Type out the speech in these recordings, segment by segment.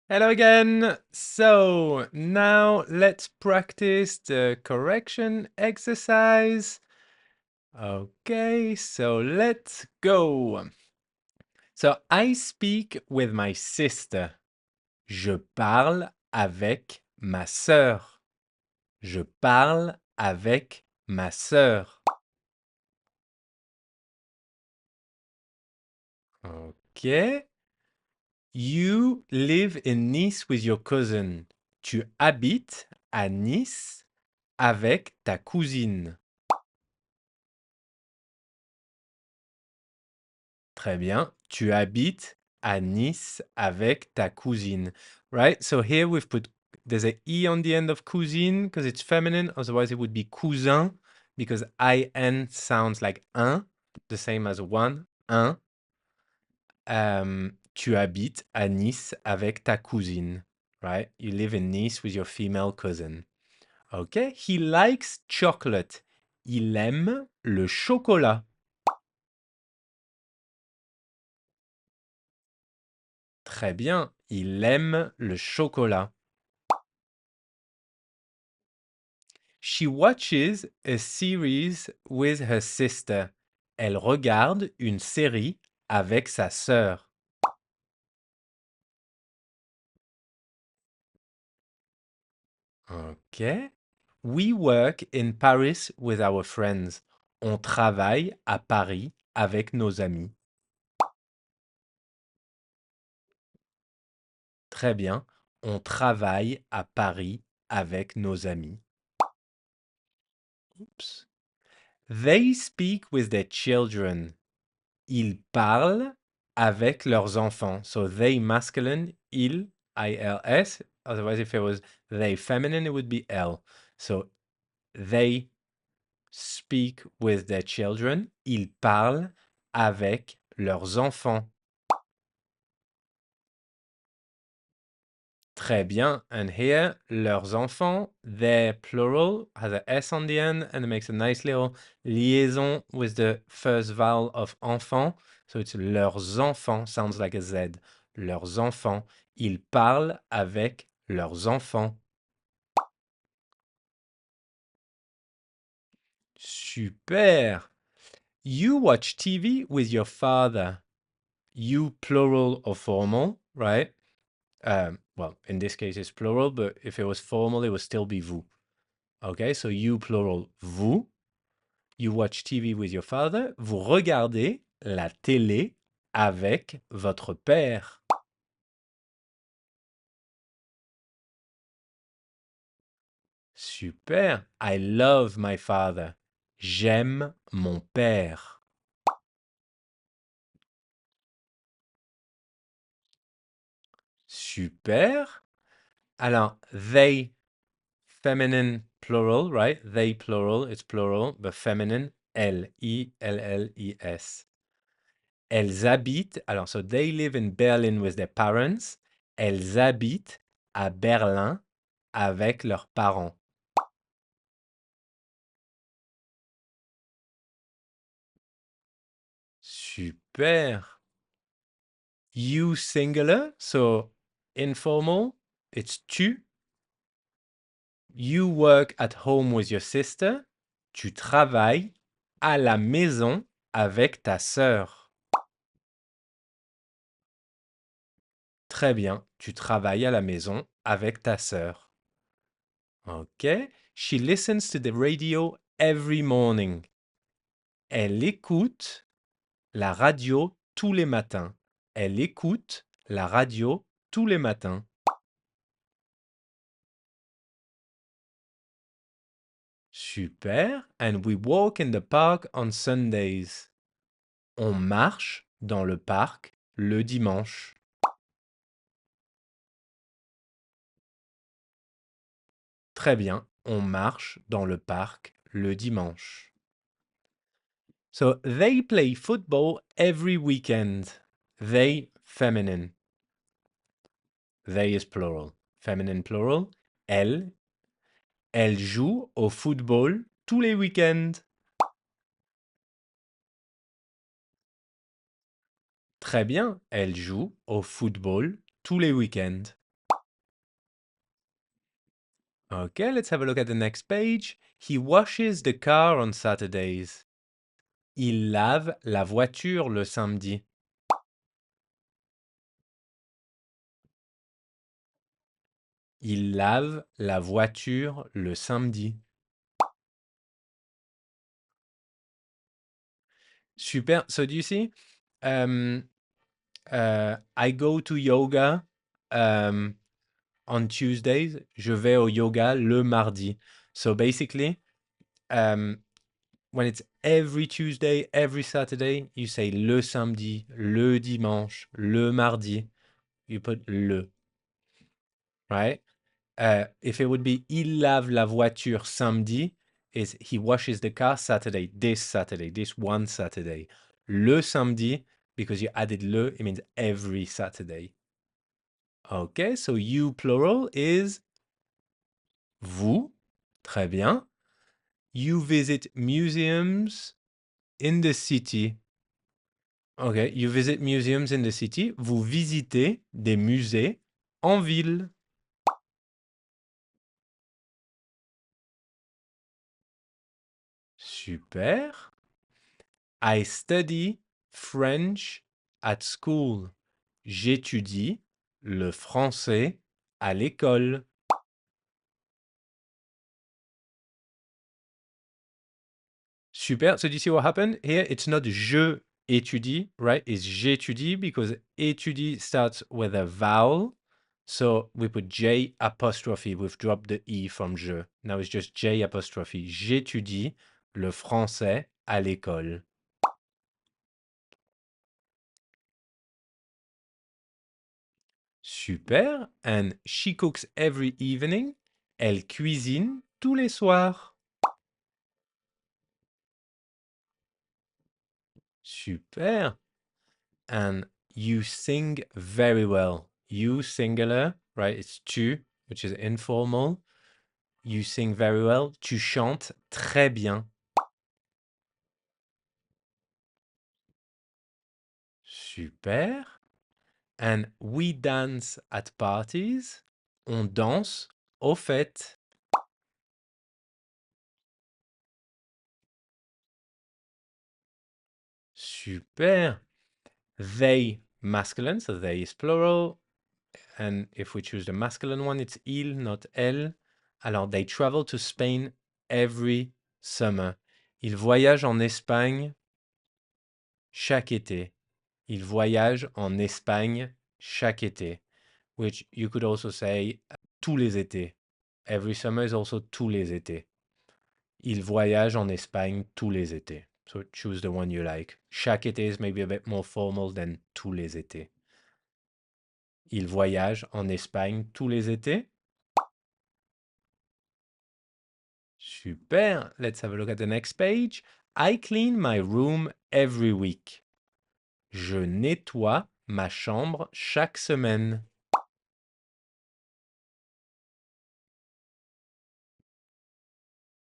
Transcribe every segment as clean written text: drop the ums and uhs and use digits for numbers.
Hello again. So now let's practice the correction exercise. Okay, so let's go. So I speak with my sister. Je parle avec ma sœur. Je parle avec ma sœur. Ok. You live in Nice with your cousin. Tu habites à Nice avec ta cousine. Très bien. Tu habites à Nice avec ta cousine. Right? So here we've put, there's a E on the end of cousine because it's feminine. Otherwise it would be cousin because IN sounds like un, the same as one, un. Tu habites à Nice avec ta cousine. Right? You live in Nice with your female cousin. Okay? He likes chocolate. Il aime le chocolat. Très bien. Il aime le chocolat. She watches a series with her sister. Elle regarde une série avec sa sœur. Ok. We work in Paris with our friends. On travaille à Paris avec nos amis. Très bien. On travaille à Paris avec nos amis. Oops. They speak with their children. Ils parlent avec leurs enfants. So they masculine, ils, I-L-S. Otherwise, if it was they feminine, it would be L. So they speak with their children. Ils parlent avec leurs enfants. Très bien. And here, leurs enfants, their plural has a S on the end and it makes a nice little liaison with the first vowel of enfant. So it's leurs enfants, sounds like a Z. Leurs enfants. Ils parlent avec leurs enfants. Super. You watch TV with your father. You plural or formal, right? Well, in this case, it's plural, but if it was formal, it would still be vous. Okay, so you plural, vous. You watch TV with your father. Vous regardez la télé avec votre père. Super. I love my father. J'aime mon père. Super. Alors, they, feminine plural, right? They plural, it's plural, but feminine, elles, I-L-L-I-S. Elles habitent, alors, so they live in Berlin with their parents. Elles habitent à Berlin avec leurs parents. Super. You singular, so informal, it's tu. You work at home with your sister. Tu travailles à la maison avec ta sœur. Très bien, tu travailles à la maison avec ta sœur. Ok. She listens to the radio every morning. Elle écoute la radio tous les matins. Elle écoute la radio tous les matins. Super. And we walk in the park on Sundays. On marche dans le parc le dimanche. Très bien. On marche dans le parc le dimanche. So they play football every weekend. They, feminine. They is plural. Feminine plural. Elle, elle joue au football tous les week-ends. Très bien. Elle joue au football tous les week-ends. Okay, let's have a look at the next page. He washes the car on Saturdays. Il lave la voiture le samedi. Il lave la voiture le samedi. Super. So do you see? I go to yoga on Tuesdays. Je vais au yoga le mardi. So basically, when it's every Tuesday, every Saturday, you say le samedi, le dimanche, le mardi. You put le, right? If it would be il lave la voiture samedi, is he washes the car Saturday, this one Saturday. Le samedi, because you added le, it means every Saturday. Okay, so you plural is vous. Très bien. You visit museums in the city. Okay, you visit museums in the city. Vous visitez des musées en ville. Super. I study French at school. J'étudie le français à l'école. Super. So do you see what happened here? It's not je étudie, right? It's j'étudie because étudie starts with a vowel. So we put J apostrophe. We've dropped the E from je. Now it's just J apostrophe. J'étudie le français à l'école. Super. And she cooks every evening. Elle cuisine tous les soirs. Super. And you sing very well. You singular, right? It's tu, which is informal. You sing very well. Tu chantes très bien. Super. And we dance at parties. On danse aux fêtes. Super. They masculine, so they is plural. And if we choose the masculine one, it's il, not elle. Alors, they travel to Spain every summer. Ils voyagent en Espagne chaque été. Ils voyagent en Espagne chaque été. Which you could also say tous les étés. Every summer is also tous les étés. Ils voyagent en Espagne tous les étés. So choose the one you like. Chaque été is maybe a bit more formal than tous les étés. Ils voyagent en Espagne tous les étés. Super. Let's have a look at the next page. I clean my room every week. Je nettoie ma chambre chaque semaine.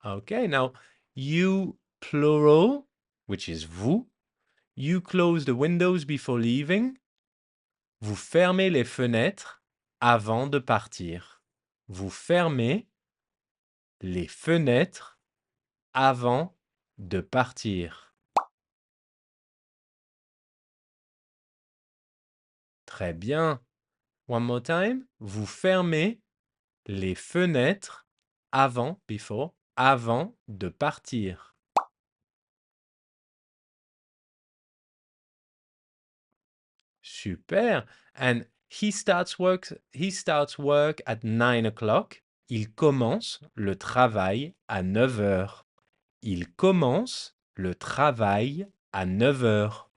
Okay, now you plural, which is vous. You close the windows before leaving. Vous fermez les fenêtres avant de partir. Vous fermez les fenêtres avant de partir. Très bien. One more time. Vous fermez les fenêtres avant de partir. Super. And he starts work at 9 o'clock. Il commence le travail à 9 heures. Il commence le travail à 9 heures.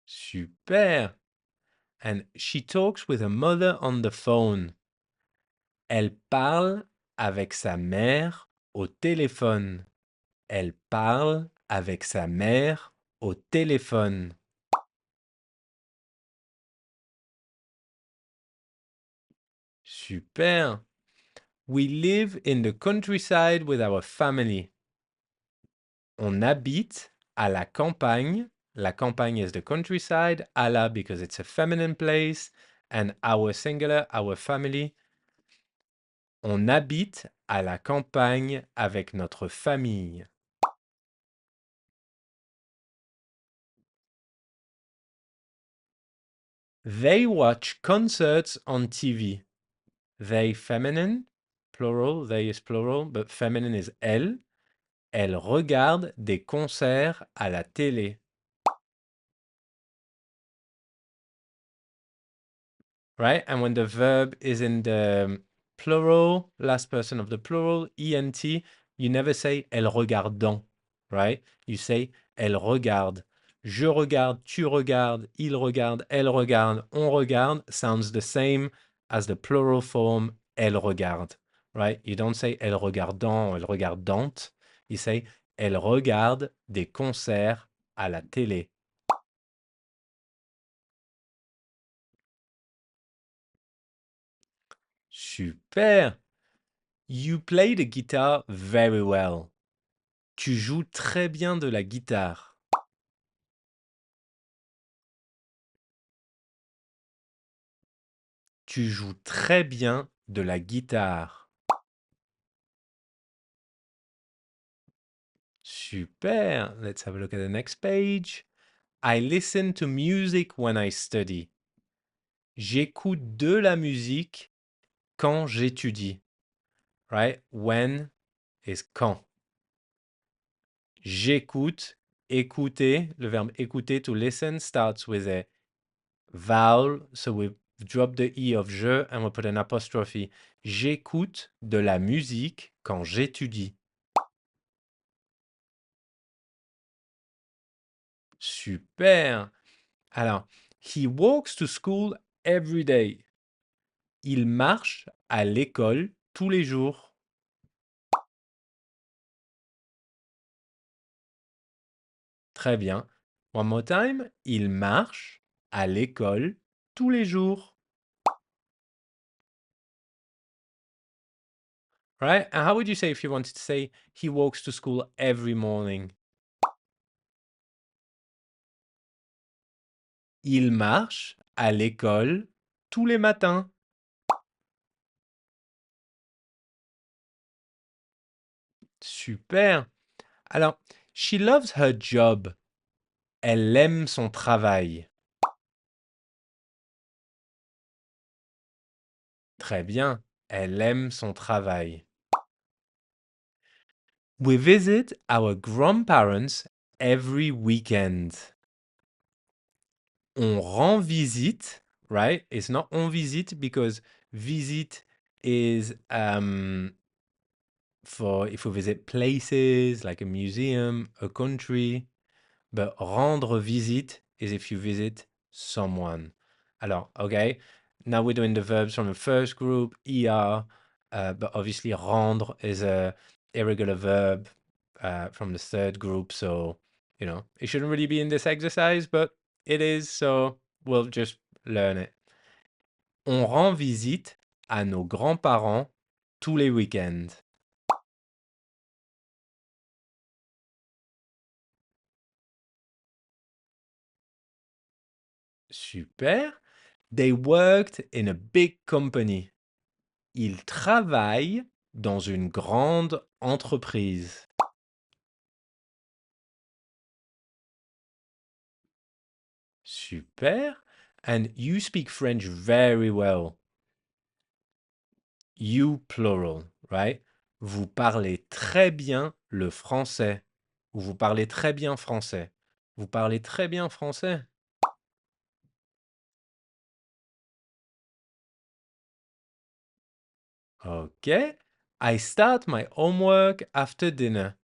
Super. And she talks with her mother on the phone. Elle parle avec sa mère au téléphone. Elle parle avec sa mère au téléphone. Super. We live in the countryside with our family. On habite à la campagne, la campagne is the countryside. À la because it's a feminine place. And our singular, our family. On habite à la campagne avec notre famille. They watch concerts on TV. They feminine, plural, they is plural, but feminine is elle. Elle regarde des concerts à la télé. Right? And when the verb is in the plural, last person of the plural, ent, you never say elle regardant, right? You say elle regarde. Je regarde, tu regardes, il regarde, elle regarde, on regarde sounds the same as the plural form elle regarde, right? You don't say elle regardant, elle regardante. You say elle regarde des concerts à la télé. Super! You play the guitar very well. Tu joues très bien de la guitare. Tu joues très bien de la guitare. Super. Let's have a look at the next page. I listen to music when I study. J'écoute de la musique quand j'étudie. Right? When is quand. J'écoute, écouter, le verbe écouter, to listen, starts with a vowel, so we drop the E of je and we put an apostrophe. J'écoute de la musique quand j'étudie. Super. Alors, he walks to school every day. Il marche à l'école tous les jours. Très bien. One more time. Il marche à l'école tous les jours. Right? And how would you say if you wanted to say he walks to school every morning? Il marche à l'école tous les matins. Super. Alors, she loves her job. Elle aime son travail. Très bien. Elle aime son travail. We visit our grandparents every weekend. On rend visite, right? It's not on visite because visit is for if we visit places like a museum, a country. But rendre visite is if you visit someone. Alors, okay, now we're doing the verbs from the first group, er, but obviously rendre is a irregular verb from the third group, so, you know, it shouldn't really be in this exercise, but it is, so we'll just learn it. On rend visite à nos grands-parents tous les week-ends. Super. They worked in a big company. Ils travaillent dans une grande entreprise. Super. And you speak French very well. You plural, right? Vous parlez très bien le français. Ou vous parlez très bien français. Vous parlez très bien français. Okay. I start my homework after dinner.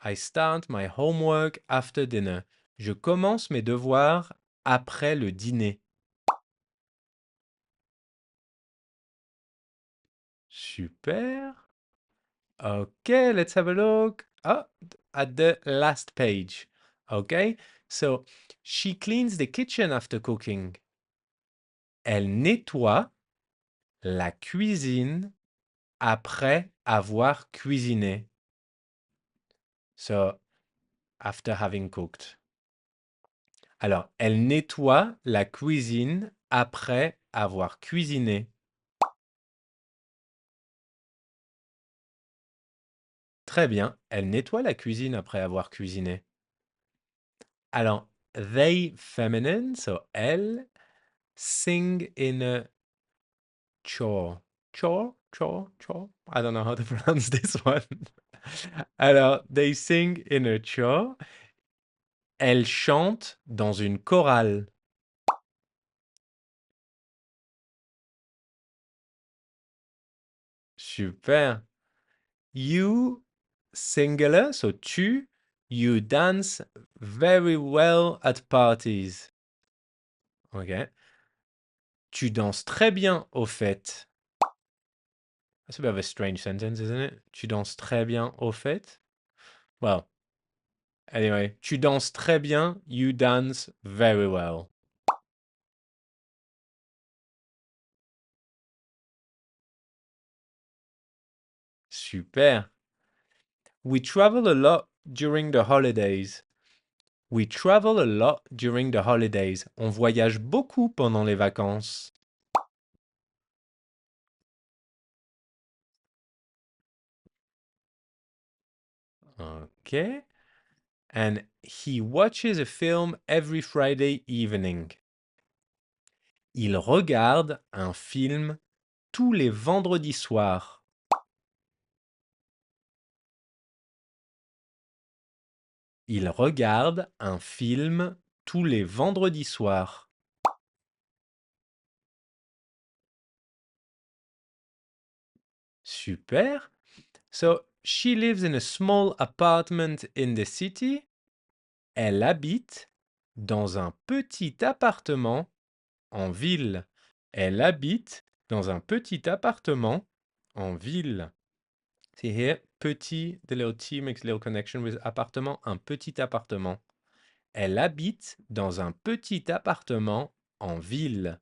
I start my homework after dinner. Je commence mes devoirs après le dîner. Super. Okay, let's have a look. Oh, at the last page. Okay, so she cleans the kitchen after cooking. Elle nettoie la cuisine après avoir cuisiné. So, after having cooked. Alors, elle nettoie la cuisine après avoir cuisiné. Très bien, elle nettoie la cuisine après avoir cuisiné. Alors, they feminine, so elle, sing in a chore. Chore? I don't know how to pronounce this one. Alors, they sing in a chore. Elle chante dans une chorale. Super. You, singular, so tu, you dance very well at parties. Ok. Tu danses très bien aux fêtes. That's a bit of a strange sentence, isn't it? Tu danses très bien aux fêtes. Well, anyway, tu danses très bien. You dance very well. Super. We travel a lot during the holidays. We travel a lot during the holidays. On voyage beaucoup pendant les vacances. Okay. And he watches a film every Friday evening. Il regarde un film tous les vendredis soirs. Il regarde un film tous les vendredis soirs. Super. So, she lives in a small apartment in the city. Elle habite dans un petit appartement en ville. Elle habite dans un petit appartement en ville. See here, petit, the little T makes a little connection with appartement, un petit appartement. Elle habite dans un petit appartement en ville.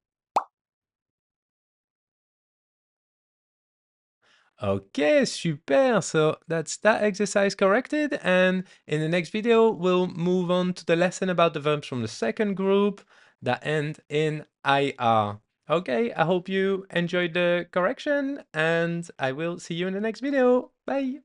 Okay, super. So that's that exercise corrected. And in the next video, we'll move on to the lesson about the verbs from the second group that end in IR. Okay, I hope you enjoyed the correction and I will see you in the next video. Bye.